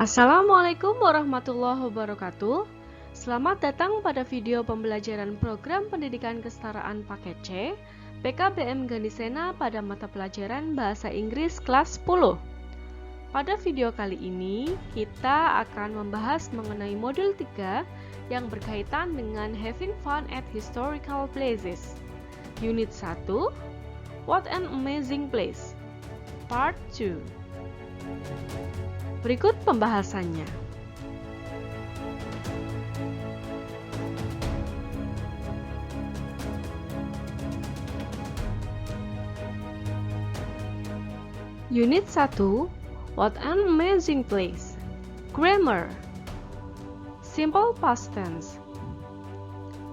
Assalamualaikum warahmatullahi wabarakatuh. Selamat datang pada video pembelajaran program pendidikan kesetaraan paket C PKBM Gandhisena pada mata pelajaran Bahasa Inggris kelas 10. Pada video kali ini, kita akan membahas mengenai modul 3 yang berkaitan dengan having fun at historical places. Unit 1, What an amazing place. Part 2. Berikut pembahasannya. Unit 1, What an amazing place. Grammar. Simple past tense.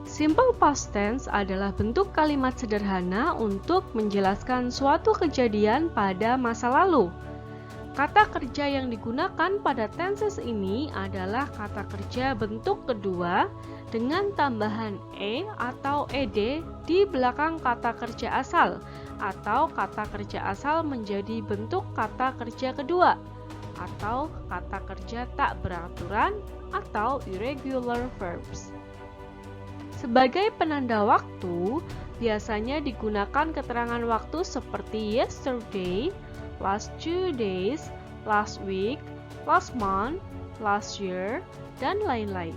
Simple past tense adalah bentuk kalimat sederhana untuk menjelaskan suatu kejadian pada masa lalu. Kata kerja yang digunakan pada tenses ini adalah kata kerja bentuk kedua dengan tambahan e atau ed di belakang kata kerja asal, atau kata kerja asal menjadi bentuk kata kerja kedua, atau kata kerja tak beraturan atau irregular verbs. Sebagai penanda waktu, biasanya digunakan keterangan waktu seperti yesterday, last 2 days, last week, last month, last year, dan lain-lain.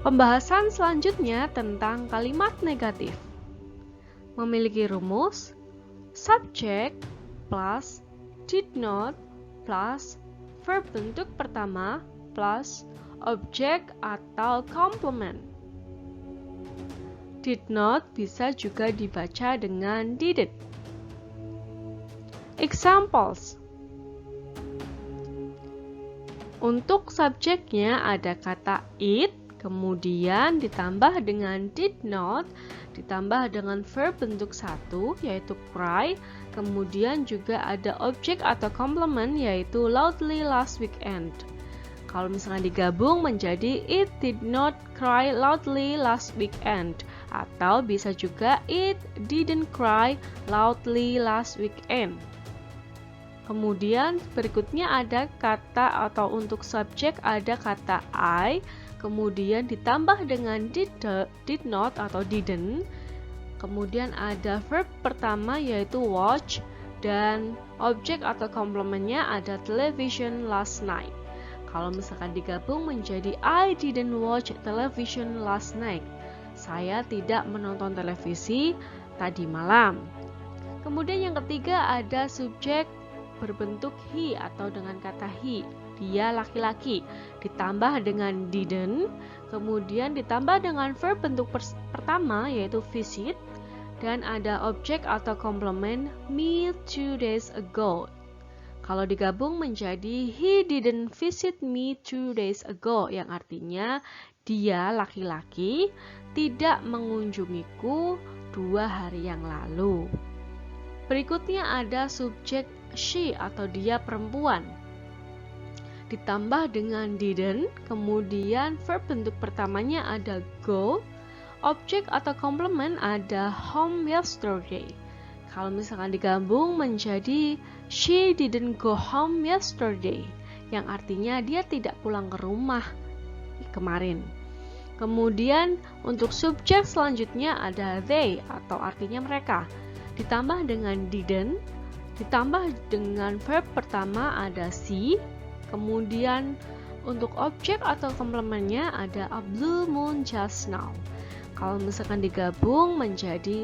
Pembahasan selanjutnya tentang kalimat negatif. Memiliki rumus subject plus did not plus verb bentuk pertama plus objek atau complement. Did not bisa juga dibaca dengan didn't. Examples. Untuk subjeknya ada kata it, kemudian ditambah dengan did not, ditambah dengan verb bentuk satu yaitu cry, kemudian juga ada objek atau complement yaitu loudly last weekend. Kalau misalnya digabung menjadi it did not cry loudly last weekend, atau bisa juga it didn't cry loudly last weekend. Kemudian berikutnya ada kata atau untuk subjek ada kata I, kemudian ditambah dengan did not atau didn't. Kemudian ada verb pertama yaitu watch, dan objek atau komplementnya ada television last night. Kalau misalkan digabung menjadi I didn't watch television last night. Saya tidak menonton televisi tadi malam. Kemudian yang ketiga ada subjek berbentuk he atau dengan kata he. Dia laki-laki, ditambah dengan didn't, kemudian ditambah dengan verb bentuk pertama yaitu visit, dan ada objek atau komplement me 2 days ago. Kalau digabung menjadi he didn't visit me 2 days ago, yang artinya dia laki-laki tidak mengunjungiku 2 hari yang lalu. Berikutnya ada subjek she atau dia perempuan, ditambah dengan didn't, kemudian verb bentuk pertamanya ada go, objek atau komplement ada home yesterday. Kalau misalkan digabung menjadi she didn't go home yesterday, yang artinya dia tidak pulang ke rumah kemarin. Kemudian untuk subjek selanjutnya ada they atau artinya mereka, ditambah dengan didn't, ditambah dengan verb pertama ada see. Kemudian untuk objek atau komplementnya ada a blue moon just now. Kalau misalkan digabung menjadi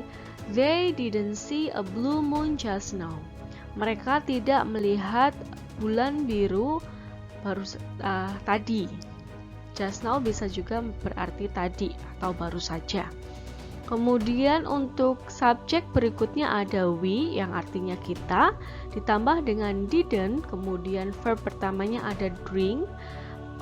they didn't see a blue moon just now. Mereka tidak melihat bulan biru baru tadi. Just now bisa juga berarti tadi atau baru saja. Kemudian untuk subjek berikutnya ada we yang artinya kita, ditambah dengan didn't, kemudian verb pertamanya ada drink,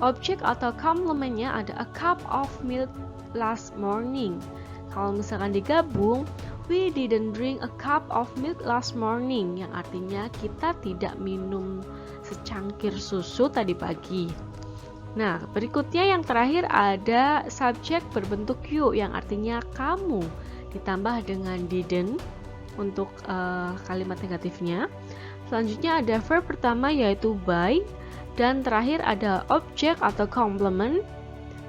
objek atau complementnya ada a cup of milk last morning. Kalau misalkan digabung, we didn't drink a cup of milk last morning, yang artinya kita tidak minum secangkir susu tadi pagi. Nah, berikutnya yang terakhir ada subjek berbentuk you yang artinya kamu ditambah dengan didn't untuk kalimat negatifnya. Selanjutnya ada verb pertama yaitu buy, dan terakhir ada objek atau complement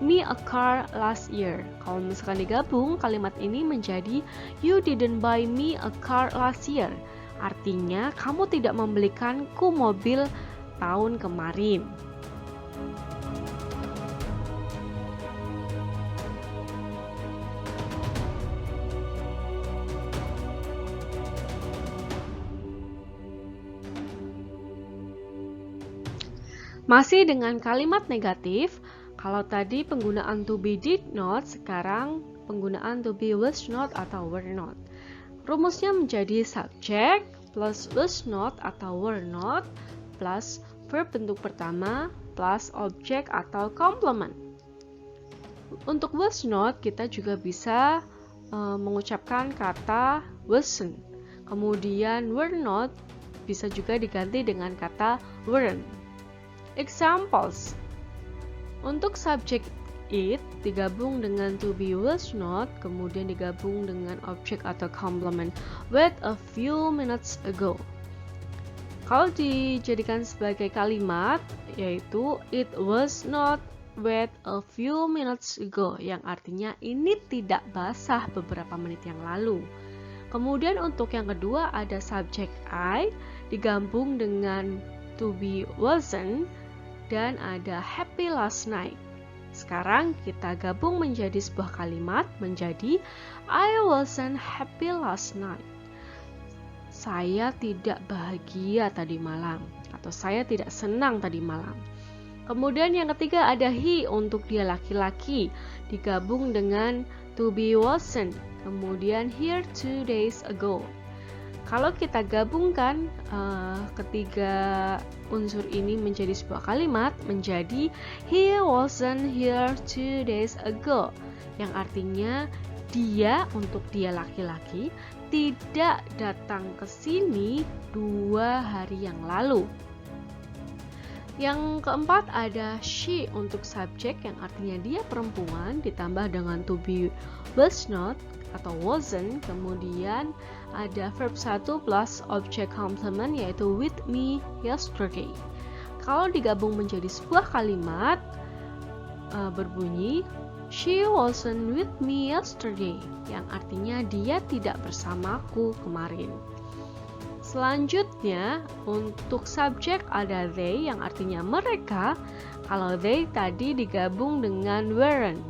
me a car last year. Kalau misalkan digabung, kalimat ini menjadi you didn't buy me a car last year. Artinya kamu tidak membelikanku mobil tahun kemarin. Masih dengan kalimat negatif, kalau tadi penggunaan to be did not, sekarang penggunaan to be was not atau were not. Rumusnya menjadi subject plus was not atau were not plus verb bentuk pertama plus objek atau complement. Untuk was not kita juga bisa mengucapkan kata wasn't. Kemudian were not bisa juga diganti dengan kata weren't. Examples. Untuk subjek it digabung dengan to be was not, kemudian digabung dengan objek atau complement with a few minutes ago. Kalau dijadikan sebagai kalimat, yaitu it was not wet a few minutes ago, yang artinya ini tidak basah beberapa menit yang lalu. Kemudian untuk yang kedua ada subjek I digabung dengan to be wasn't, dan ada happy last night. Sekarang kita gabung menjadi sebuah kalimat menjadi I wasn't happy last night. Saya tidak bahagia tadi malam, atau saya tidak senang tadi malam. Kemudian yang ketiga ada he untuk dia laki-laki digabung dengan to be wasn't, kemudian here 2 days ago. Kalau kita gabungkan ketiga unsur ini menjadi sebuah kalimat menjadi he wasn't here 2 days ago, yang artinya dia untuk dia laki-laki tidak datang ke sini 2 hari yang lalu. Yang keempat ada she untuk subjek yang artinya dia perempuan ditambah dengan to be was not atau wasn't, kemudian ada verb 1 plus object complement yaitu with me yesterday. Kalau digabung menjadi sebuah kalimat berbunyi she wasn't with me yesterday, yang artinya dia tidak bersamaku kemarin. Selanjutnya untuk subjek ada they yang artinya mereka. Kalau they tadi digabung dengan weren't.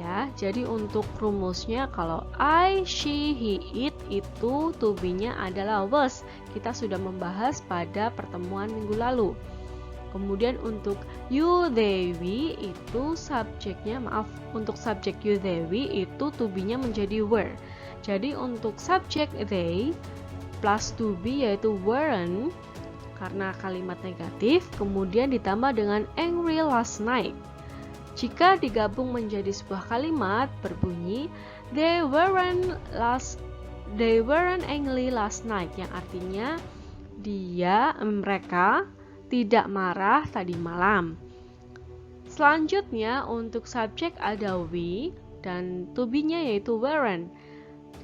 Ya, jadi untuk rumusnya kalau I, she, he, it itu to be-nya adalah was. Kita sudah membahas pada pertemuan minggu lalu. Kemudian untuk you, they, we itu subjeknya, untuk subjek you, they, we itu to be-nya menjadi were. Jadi untuk subjek they plus to be yaitu weren't karena kalimat negatif, kemudian ditambah dengan angry last night. Jika digabung menjadi sebuah kalimat berbunyi they weren't angry last night, yang artinya mereka tidak marah tadi malam. Selanjutnya untuk subjek ada we dan to be-nya yaitu weren't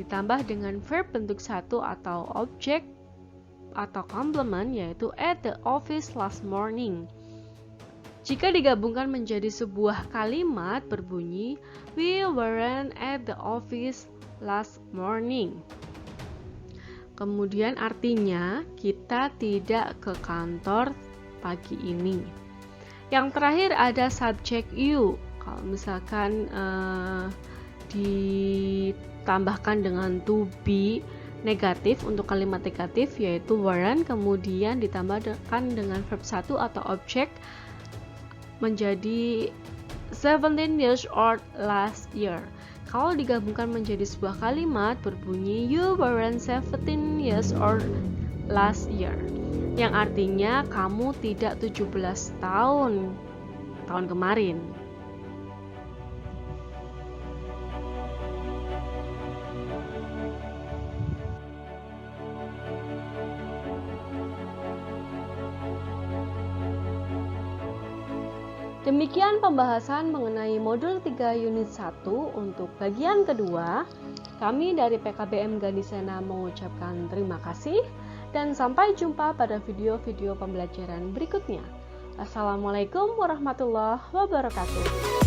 ditambah dengan verb bentuk 1 atau objek atau complement yaitu at the office last morning. Jika digabungkan menjadi sebuah kalimat berbunyi we weren't at the office last morning. Kemudian artinya kita tidak ke kantor pagi ini. Yang terakhir ada subjek you. Kalau misalkan ditambahkan dengan to be negatif untuk kalimat negatif yaitu weren't, kemudian ditambahkan dengan verb 1 atau objek menjadi 17 years old last year. Kalau digabungkan menjadi sebuah kalimat berbunyi you weren't 17 years old last year, yang artinya kamu tidak 17 tahun kemarin. Demikian pembahasan mengenai modul 3 unit 1 untuk bagian kedua. Kami dari PKBM Gandisena mengucapkan terima kasih dan sampai jumpa pada video-video pembelajaran berikutnya. Assalamualaikum warahmatullahi wabarakatuh.